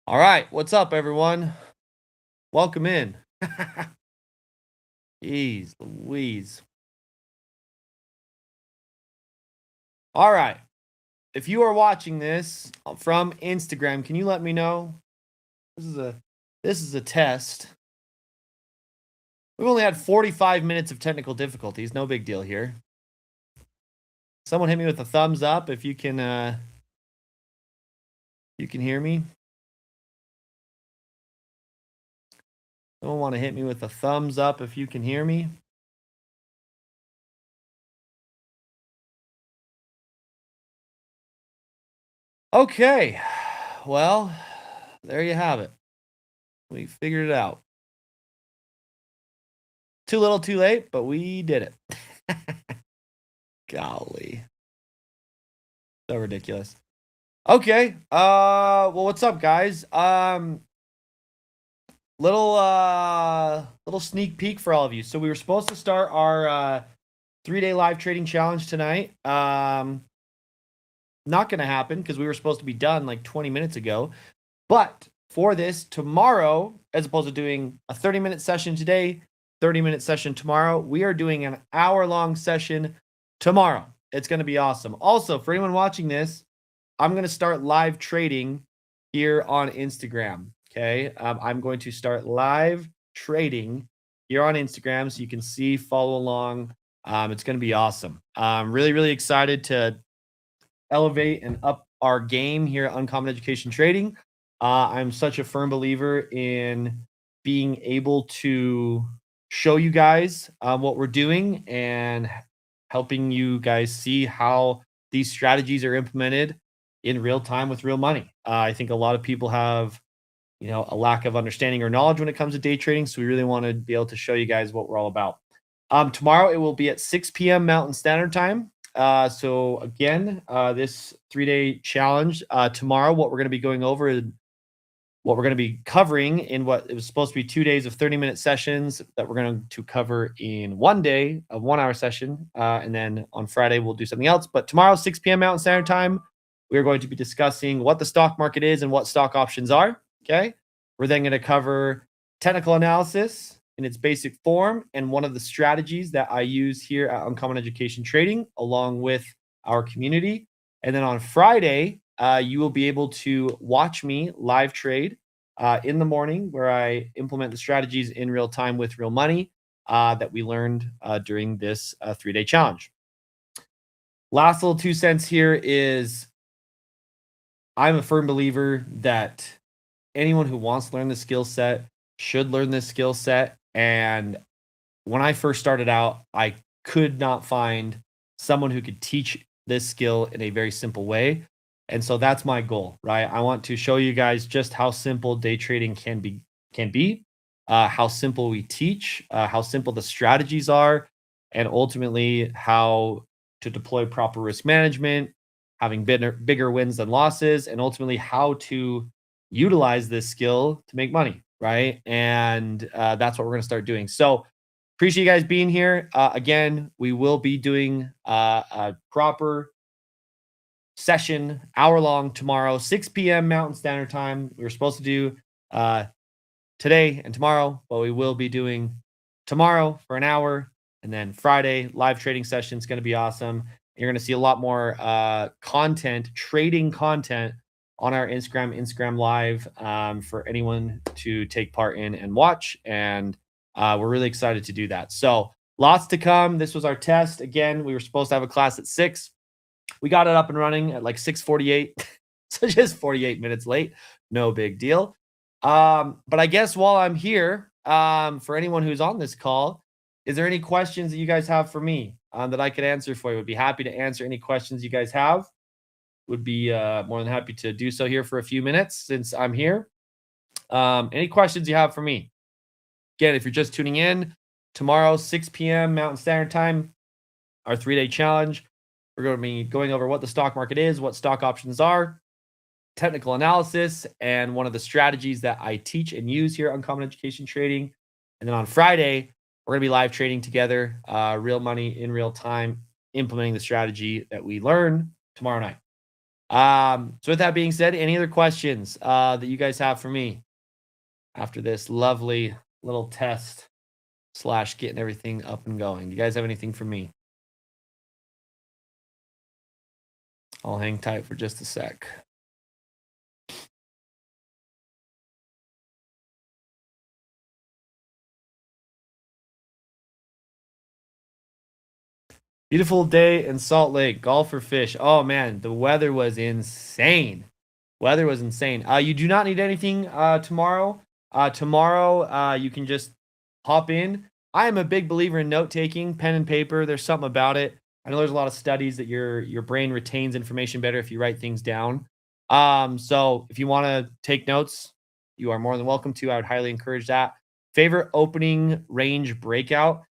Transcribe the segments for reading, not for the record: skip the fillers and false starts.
All right, what's up, everyone? Welcome in. Jeez Louise. All right, if you are watching this from Instagram, can you let me know? This is a this is a test. We've only had 45 minutes of technical difficulties. No big deal here. Someone hit me with a thumbs up if you can hear me. Someone want to hit me with a thumbs up if you can hear me. Okay. Well, there you have it. We figured it out. Too little, too late, but we did it. Golly. So ridiculous. Okay. Well, what's up, guys? Little sneak peek for all of you. So we were supposed to start our 3-day live trading challenge tonight. Not gonna happen because we were supposed to be done like 20 minutes ago. But for this tomorrow, as opposed to doing a 30-minute session today, 30-minute session tomorrow, we are doing an hour-long session tomorrow. It's gonna be awesome. Also, for anyone watching this, I'm going to start live trading here on Instagram. Okay. I'm going to start live trading here on Instagram so you can see, follow along. It's going to be awesome. I'm really, really excited to elevate and up our game here at Uncommon Education Trading. I'm such a firm believer in being able to show you guys what we're doing and helping you guys see how these strategies are implemented in real time with real money. I think a lot of people have, a lack of understanding or knowledge when it comes to day trading. So we really want to be able to show you guys what we're all about. Tomorrow it will be at 6 p.m. Mountain Standard Time. So again, this 3-day challenge tomorrow, what we're going to be going over is what we're going to be covering in what it was supposed to be 2 days of 30-minute sessions that we're going to cover in 1 day, a 1-hour session. And then on Friday, we'll do something else. But tomorrow, 6 p.m. Mountain Standard Time, we're going to be discussing what the stock market is and what stock options are. Okay. We're then going to cover technical analysis in its basic form and one of the strategies that I use here at Uncommon Education Trading, along with our community. And then on Friday, you will be able to watch me live trade in the morning where I implement the strategies in real time with real money that we learned during this 3-day challenge. Last little 2 cents here is I'm a firm believer that anyone who wants to learn the skill set should learn this skill set. And when I first started out, I could not find someone who could teach this skill in a very simple way. And so that's my goal, right? I want to show you guys just how simple day trading can be, how simple we teach, how simple the strategies are, and ultimately how to deploy proper risk management, having bigger wins than losses, and ultimately how to utilize this skill to make money, right? And that's what we're going to start doing. So appreciate you guys being here. Again, we will be doing a proper session, hour long tomorrow, 6 p.m. Mountain Standard Time. We were supposed to do today and tomorrow, but we will be doing tomorrow for an hour. And then Friday, live trading session is going to be awesome. You're going to see a lot more content, trading content on our Instagram Live for anyone to take part in and watch. And we're really excited to do that. So lots to come. This was our test. Again, we were supposed to have a class at 6. We got it up and running at like 6:48. So just 48 minutes late. No big deal. But I guess while I'm here, for anyone who's on this call, is there any questions that you guys have for me that I could answer for you? Would be happy to answer any questions you guys have. Would be more than happy to do so here for a few minutes since I'm here. Any questions you have for me? Again, if you're just tuning in, tomorrow, 6 p.m. Mountain Standard Time, our 3-day challenge. We're going to be going over what the stock market is, what stock options are, technical analysis, and one of the strategies that I teach and use here on Uncommon Education Trading. And then on Friday, we're going to be live trading together, real money in real time, implementing the strategy that we learn tomorrow night. So with that being said, any other questions that you guys have for me after this lovely little test slash getting everything up and going? Do you guys have anything for me? I'll hang tight for just a sec. Beautiful day in Salt Lake. Golf or fish? Oh man, the weather was insane. Weather was insane. You do not need anything tomorrow. Tomorrow, you can just hop in. I am a big believer in note taking, pen and paper. There's something about it. I know there's a lot of studies that your brain retains information better if you write things down. So if you want to take notes, you are more than welcome to. I would highly encourage that. Favorite opening range breakout.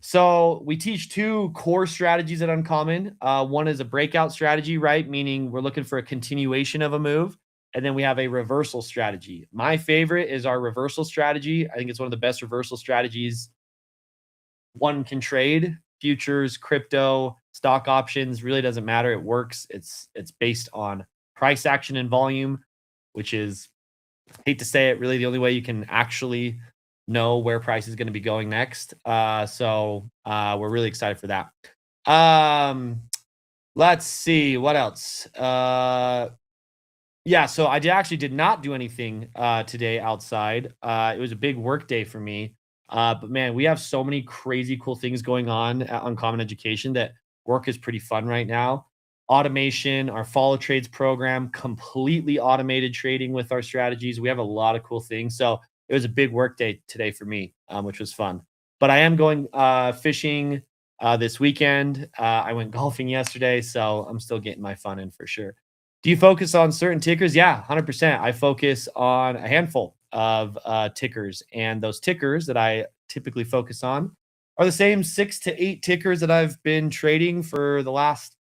So we teach two core strategies at Uncommon. One is a breakout strategy, right? Meaning we're looking for a continuation of a move. And then we have a reversal strategy. My favorite is our reversal strategy. I think it's one of the best reversal strategies one can trade. Futures, crypto, stock options, really doesn't matter. It works. It's based on price action and volume, which is, hate to say it, really the only way you can actually know where price is going to be going next. So we're really excited for that. Let's see what else. Yeah, so actually did not do anything today outside. It was a big work day for me. But man, we have so many crazy cool things going on at Uncommon Education that work is pretty fun right now. Automation, our follow trades program, completely automated trading with our strategies. We have a lot of cool things. So it was a big work day today for me, which was fun. But I am going fishing this weekend. I went golfing yesterday, so I'm still getting my fun in for sure. Do you focus on certain tickers? Yeah, 100%. I focus on a handful of tickers, and those tickers that I typically focus on are the same 6 to 8 tickers that I've been trading for the last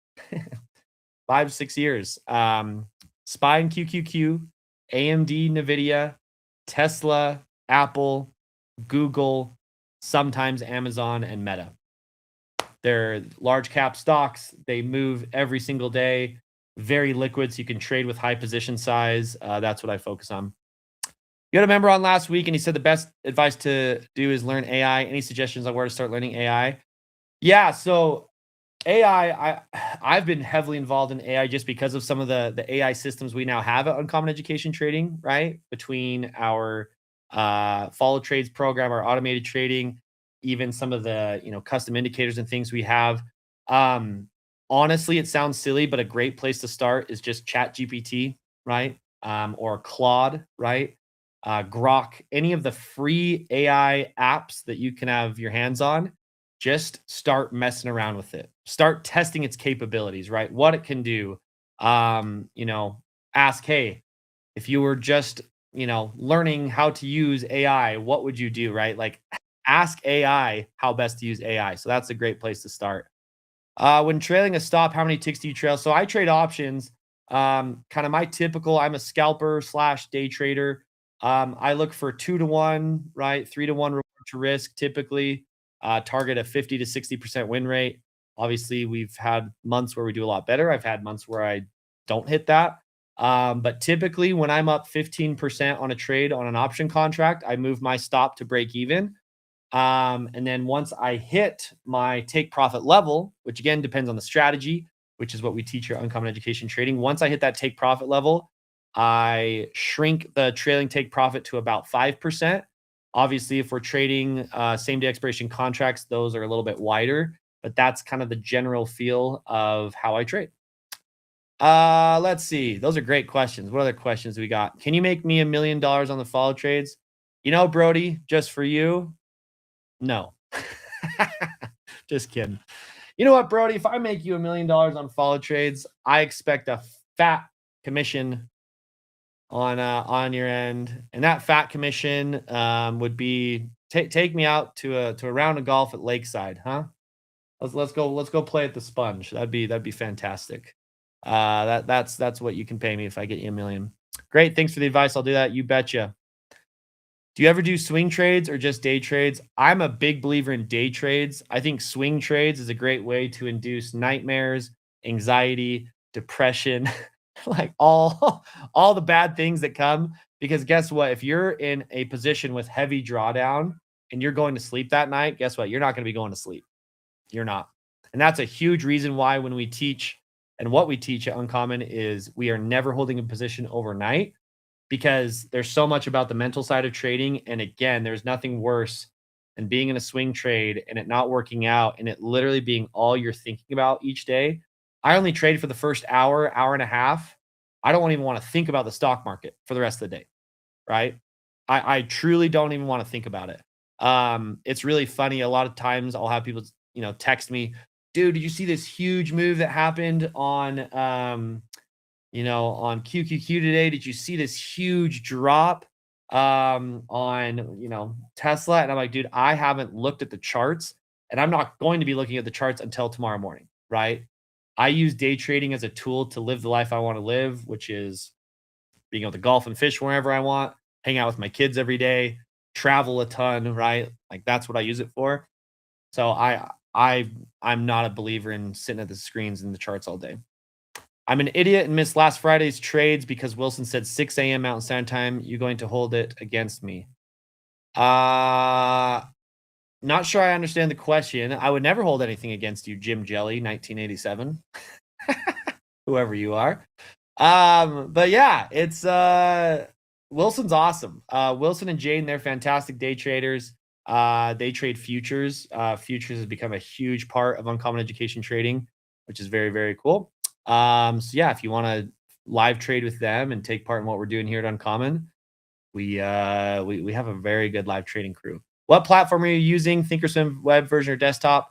5, 6 years. SPY and QQQ, AMD, NVIDIA, Tesla, Apple, Google, sometimes Amazon and Meta. They're large cap stocks. They move every single day. Very liquid, so you can trade with high position size. That's what I focus on. You had a member on last week, and he said the best advice to do is learn AI. Any suggestions on where to start learning AI? Yeah, so AI, I've been heavily involved in AI just because of some of the AI systems we now have at Uncommon Education Trading, right? Between our follow trades program, our automated trading, even some of the custom indicators and things we have. Um, Honestly, it sounds silly, but a great place to start is just Chat GPT, right? Or Claude, right? Grok, any of the free AI apps that you can have your hands on, just start messing around with it. Start testing its capabilities, right? What it can do. Ask, hey, if you were just, learning how to use AI, what would you do, right? Like ask AI how best to use AI. So that's a great place to start. When trailing a stop, how many ticks do you trail? So I trade options. Kind of my typical, I'm a scalper slash day trader. I look for 2 to 1, right? 3 to 1 reward to risk, typically. Target a 50 to 60% win rate. Obviously, we've had months where we do a lot better. I've had months where I don't hit that. But typically, when I'm up 15% on a trade on an option contract, I move my stop to break even. And then once I hit my take profit level, which again depends on the strategy, which is what we teach here at Uncommon Education Trading. Once I hit that take profit level, I shrink the trailing take profit to about 5%. Obviously, if we're trading same day expiration contracts, those are a little bit wider, but that's kind of the general feel of how I trade. Let's see. Those are great questions. What other questions we got? Can you make me $1 million on the follow trades? Brody, just for you, no. Just kidding. You know what, Brody? If I make you $1 million on follow trades, I expect a fat commission on your end, and that fat commission would be take me out to a round of golf at Lakeside, huh? Let's go play at the Sponge. That'd be fantastic. That's what you can pay me if I get you $1 million. Great, thanks for the advice. I'll do that. You betcha. Do you ever do swing trades or just day trades? I'm a big believer in day trades. I think swing trades is a great way to induce nightmares, anxiety, depression, like all the bad things that come. Because guess what? If you're in a position with heavy drawdown and you're going to sleep that night, guess what? You're not going to be going to sleep. You're not. And that's a huge reason why when we teach and what we teach at Uncommon is we are never holding a position overnight because there's so much about the mental side of trading. And again, there's nothing worse than being in a swing trade and it not working out and it literally being all you're thinking about each day. I only trade for the first hour, hour and a half. I don't even want to think about the stock market for the rest of the day, right? I truly don't even want to think about it. It's really funny. A lot of times I'll have people, text me, dude, did you see this huge move that happened on QQQ today? Did you see this huge drop on, Tesla? And I'm like, dude, I haven't looked at the charts and I'm not going to be looking at the charts until tomorrow morning, right? I use day trading as a tool to live the life I want to live, which is being able to golf and fish wherever I want, hang out with my kids every day, travel a ton, right? Like that's what I use it for. So I'm not a believer in sitting at the screens and the charts all day. I'm an idiot and missed last Friday's trades because Wilson said 6 a.m. Mountain Standard Time. You going to hold it against me? Not sure I understand the question. I would never hold anything against you, Jim Jelly, 1987. Whoever you are. But yeah, it's Wilson's awesome. Wilson and Jane, they're fantastic day traders. They trade futures. Futures has become a huge part of Uncommon Education trading, which is very, very cool. So yeah, if you want to live trade with them and take part in what we're doing here at Uncommon, we have a very good live trading crew. What platform are you using? Thinkorswim web version or desktop?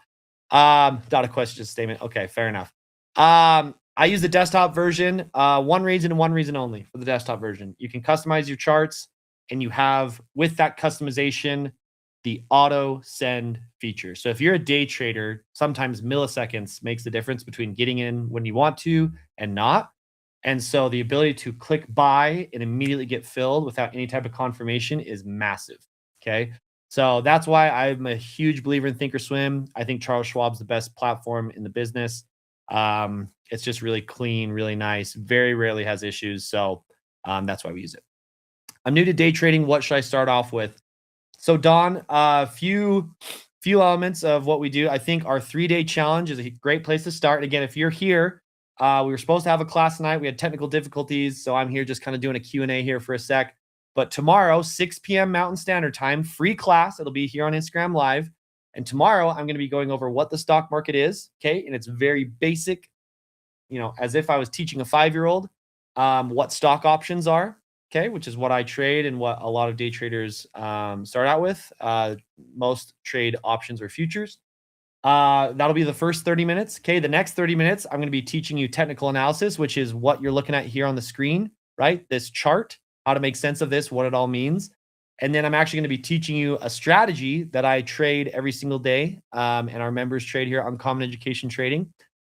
Not a question, just a statement. Okay, fair enough. I use the desktop version. One reason and one reason only for the desktop version. You can customize your charts, and you have with that customization the auto send feature. So if you're a day trader, sometimes milliseconds makes the difference between getting in when you want to and not. And so the ability to click buy and immediately get filled without any type of confirmation is massive. Okay. So that's why I'm a huge believer in Thinkorswim. I think Charles Schwab's the best platform in the business. It's just really clean, really nice, very rarely has issues. So that's why we use it. I'm new to day trading. What should I start off with? So Don, few elements of what we do. I think our 3-day challenge is a great place to start. And again, if you're here, we were supposed to have a class tonight. We had technical difficulties, so I'm here just kind of doing a Q&A here for a sec. But tomorrow, 6 p.m. Mountain Standard Time, free class. It'll be here on Instagram Live. And tomorrow, I'm going to be going over what the stock market is, okay? And it's very basic, as if I was teaching a 5-year-old, what stock options are, okay, which is what I trade and what a lot of day traders start out with. Most trade options or futures. That'll be the first 30 minutes. Okay, the next 30 minutes, I'm going to be teaching you technical analysis, which is what you're looking at here on the screen, right? This chart, how to make sense of this, what it all means. And then I'm actually going to be teaching you a strategy that I trade every single day, and our members trade here on Common Education Trading.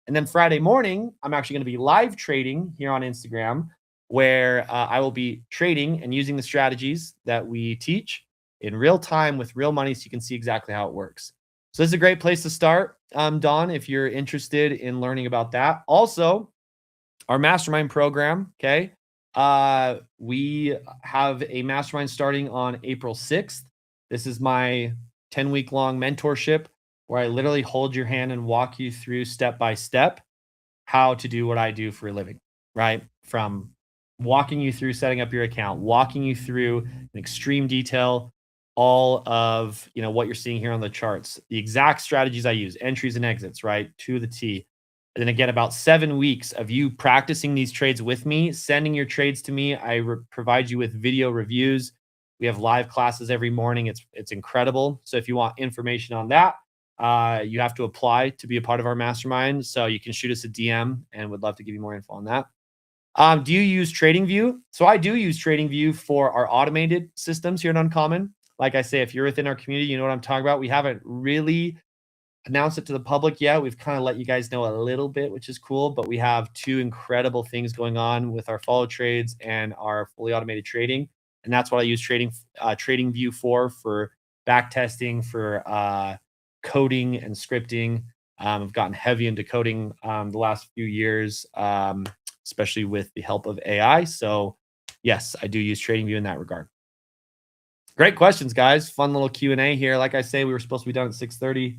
And then Friday morning, I'm actually going to be live trading here on Instagram, where I will be trading and using the strategies that we teach in real time with real money so you can see exactly how it works. So this is a great place to start, Don, if you're interested in learning about that. Also, our mastermind program, okay? We have a mastermind starting on April 6th. This is my 10-week long mentorship where I literally hold your hand and walk you through step by step how to do what I do for a living, right? From walking you through setting up your account, walking you through in extreme detail all of what you're seeing here on the charts, the exact strategies I use, entries and exits, right, to the T. And then again, about 7 weeks of you practicing these trades with me, sending your trades to me. I provide you with video reviews. We have live classes every morning. It's incredible. So if you want information on that, you have to apply to be a part of our mastermind. So you can shoot us a DM and would love to give you more info on that. Do you use TradingView? So I do use TradingView for our automated systems here at Uncommon. Like I say, if you're within our community, you know what I'm talking about. We haven't really announced it to the public yet. We've kind of let you guys know a little bit, which is cool. But we have 2 incredible things going on with our follow trades and our fully automated trading. And that's what I use TradingView for back testing, for coding and scripting. I've gotten heavy into coding the last few years. especially with the help of AI. So yes, I do use TradingView in that regard. Great questions, guys. Fun little Q&A here. Like I say, we were supposed to be done at 6:30,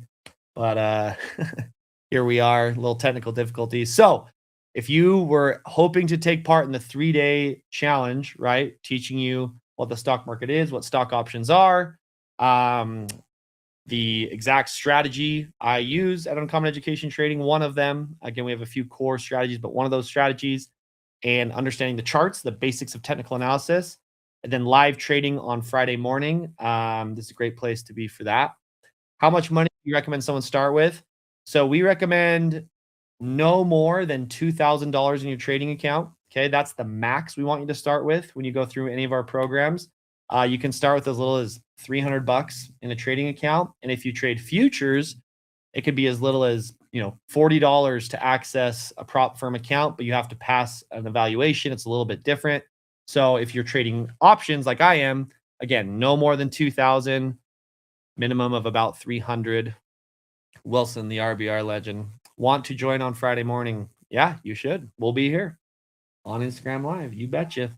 but here we are, a little technical difficulties. So if you were hoping to take part in the 3-day challenge, right, teaching you what the stock market is, what stock options are, the exact strategy I use at Uncommon Education Trading, one of them, again, we have a few core strategies, but one of those strategies, and understanding the charts, the basics of technical analysis, and then live trading on Friday morning. This is a great place to be for that. How much money do you recommend someone start with? So we recommend no more than $2,000 in your trading account. Okay, that's the max we want you to start with when you go through any of our programs. You can start with as little as $300 in a trading account, and if you trade futures, it could be as little as $40 to access a prop firm account, but you have to pass an evaluation. It's a little bit different. So if you're trading options like I am, again, no more than 2,000, minimum of about 300. Wilson, the RBR legend. Want to join on Friday morning? Yeah, you should. We'll be here on Instagram Live. You betcha.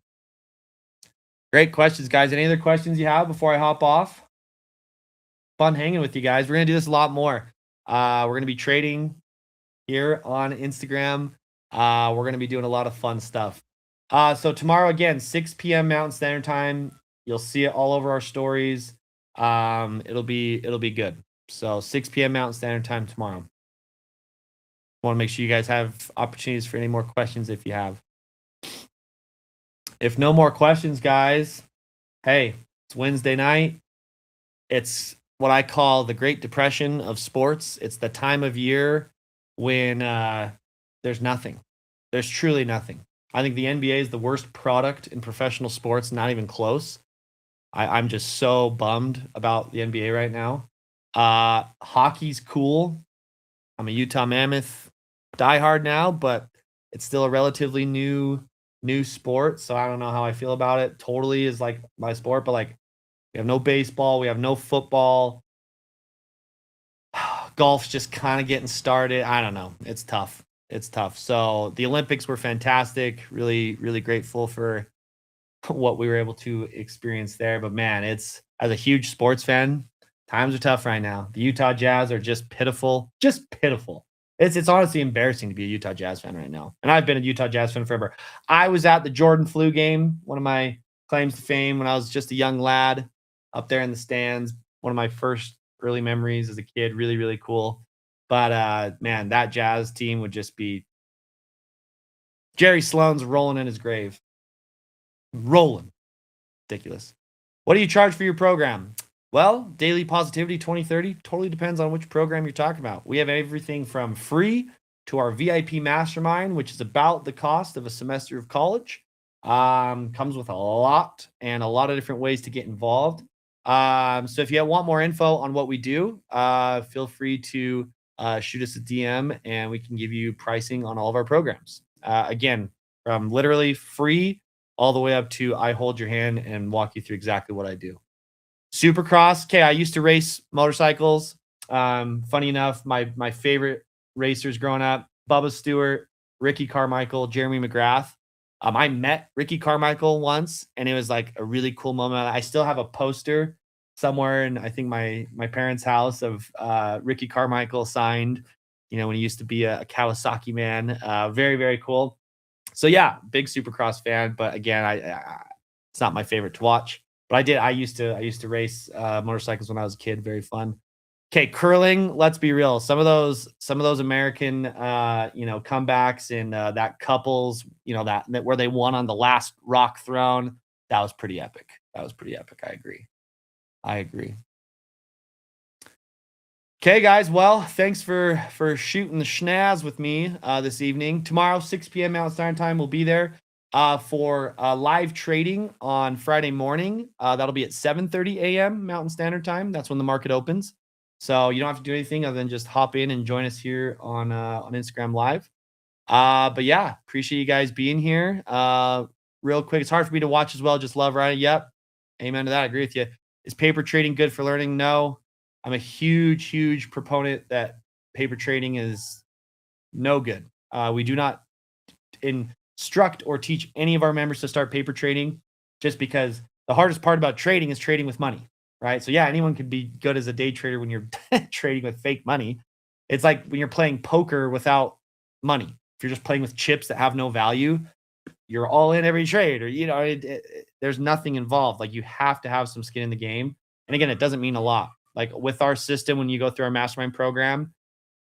Great questions, guys. Any other questions you have before I hop off? Fun hanging with you guys. We're going to do this a lot more. We're going to be trading here on Instagram. We're going to be doing a lot of fun stuff. So tomorrow, again, 6 p.m. Mountain Standard Time. You'll see it all over our stories. It'll be good. So 6 p.m. Mountain Standard Time tomorrow. Want to make sure you guys have opportunities for any more questions if you have. If no more questions, guys, hey, it's Wednesday night. It's what I call the Great Depression of sports. It's the time of year when there's nothing. There's truly nothing. I think the NBA is the worst product in professional sports, not even close. I'm just so bummed about the NBA right now. Hockey's cool. I'm a Utah Mammoth diehard now, but it's still a relatively new sport, so I don't know how I feel about it. Totally is like my sport, but like we have no baseball, we have no football. Golf's just kind of getting started. I don't know. It's tough. It's tough. So the Olympics were fantastic. Really, really grateful for what we were able to experience there. But man, it's, as a huge sports fan, times are tough right now. The Utah Jazz are just pitiful. Just pitiful. It's honestly embarrassing to be a Utah Jazz fan right now. And I've been a Utah Jazz fan forever. I was at the Jordan Flu game, one of my claims to fame when I was just a young lad up there in the stands. One of my first early memories as a kid. Really, really cool. But man, that Jazz team would just be Jerry Sloan's rolling in his grave. Rolling. Ridiculous. What do you charge for your program? Well, Daily Positivity 2030 totally depends on which program you're talking about. We have everything from free to our VIP mastermind, which is about the cost of a semester of college. Comes with a lot of different ways to get involved. So if you want more info on what we do, feel free to shoot us a DM and we can give you pricing on all of our programs. Again, from literally free all the way up to I hold your hand and walk you through exactly what I do. Supercross. Okay, I used to race motorcycles. Funny enough, my favorite racers growing up, Bubba Stewart, Ricky Carmichael, Jeremy McGrath. I met Ricky Carmichael once, and it was like a really cool moment. I still have a poster somewhere in, I think, my parents' house of Ricky Carmichael signed, when he used to be a Kawasaki man. Very, very cool. So yeah, big Supercross fan, but again, it's not my favorite to watch. But I used to race motorcycles when I was a kid. Very fun. Okay, curling. Let's be real. Some of those American, comebacks and that couples, that where they won on the last rock thrown. That was pretty epic. I agree. Okay, guys. Well, thanks for shooting the schnaz with me this evening. Tomorrow, 6 p.m. Mountain Standard Time, we'll be there for live trading on Friday morning. That'll be at 7:30 a.m. Mountain Standard Time. That's when the market opens. So you don't have to do anything other than just hop in and join us here on Instagram Live. But yeah, appreciate you guys being here. Real quick, it's hard for me to watch as well. Just love Ryan. Yep. Amen to that. I agree with you. Is paper trading good for learning? No. I'm a huge proponent that paper trading is no good. We do not, in instruct or teach any of our members to start paper trading, just because the hardest part about trading is trading with money, right? So yeah, anyone can be good as a day trader when you're trading with fake money. It's like when you're playing poker without money. If you're just playing with chips that have no value, you're all in every trade, or there's nothing involved. Like, you have to have some skin in the game. And again, it doesn't mean a lot. Like with our system, when you go through our mastermind program,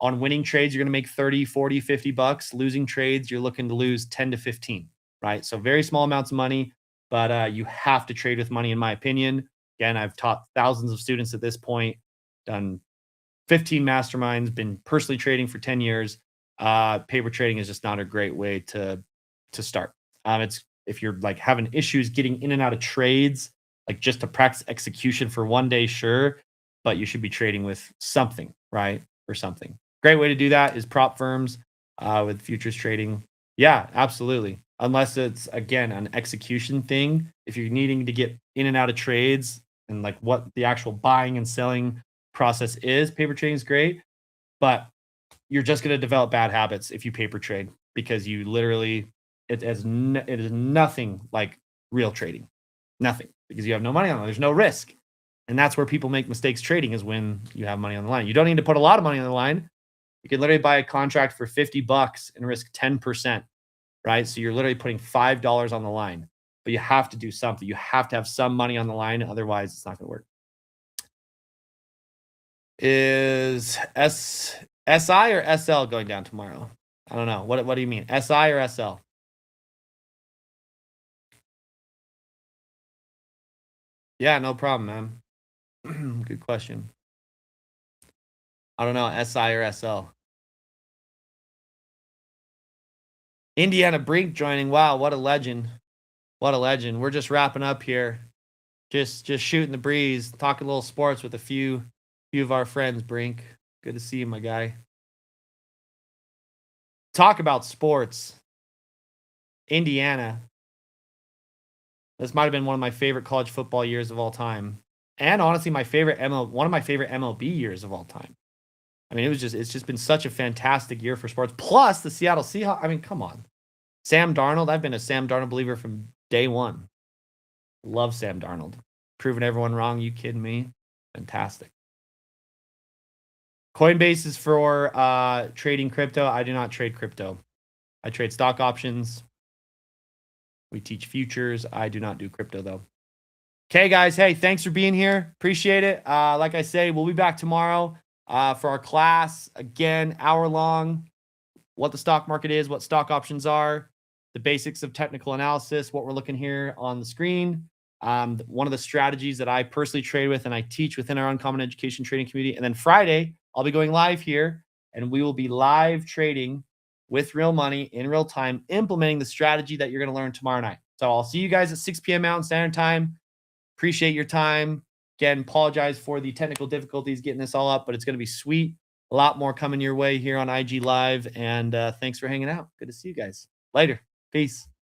on winning trades, you're going to make 30, 40, 50 bucks. Losing trades, you're looking to lose 10 to 15, right? So very small amounts of money, but you have to trade with money, in my opinion. Again, I've taught thousands of students at this point, done 15 masterminds, been personally trading for 10 years. Paper trading is just not a great way to start. It's if you're like having issues getting in and out of trades, like just to practice execution for one day, sure, but you should be trading with something, right? Or something. Great way to do that is prop firms with futures trading. Yeah, absolutely. Unless it's, again, an execution thing. If you're needing to get in and out of trades and like what the actual buying and selling process is, paper trading is great. But you're just going to develop bad habits if you paper trade, because you literally, it is nothing like real trading. Nothing. Because you have no money on it. There's no risk. And that's where people make mistakes trading, is when you have money on the line. You don't need to put a lot of money on the line. You can literally buy a contract for 50 bucks and risk 10%, right? So you're literally putting $5 on the line, but you have to do something. You have to have some money on the line. Otherwise, it's not going to work. Is SI or SL going down tomorrow? I don't know. What do you mean? SI or SL? Yeah, no problem, man. Good question. I don't know, SI or SL. Indiana Brink joining. Wow, what a legend. What a legend. We're just wrapping up here. Just shooting the breeze, talking a little sports with a few of our friends, Brink. Good to see you, my guy. Talk about sports. Indiana. This might have been one of my favorite college football years of all time. And honestly, one of my favorite MLB years of all time. I mean, it's just been such a fantastic year for sports. Plus the Seattle Seahawks. I mean, come on. Sam Darnold. I've been a Sam Darnold believer from day one. Love Sam Darnold. Proving everyone wrong. You kidding me? Fantastic. Coinbase is for trading crypto. I do not trade crypto. I trade stock options. We teach futures. I do not do crypto, though. Okay, guys. Hey, thanks for being here. Appreciate it. Like I say, we'll be back tomorrow for our class. Again, hour long. What the stock market is, what stock options are, the basics of technical analysis, what we're looking here on the screen. One of the strategies that I personally trade with and I teach within our Uncommon Education trading community. And then Friday, I'll be going live here, and we will be live trading with real money in real time, implementing the strategy that you're going to learn tomorrow night. So I'll see you guys at 6 p.m. Mountain Standard Time. Appreciate your time. Again, apologize for the technical difficulties getting this all up, but it's going to be sweet. A lot more coming your way here on IG Live. And thanks for hanging out. Good to see you guys. Later. Peace.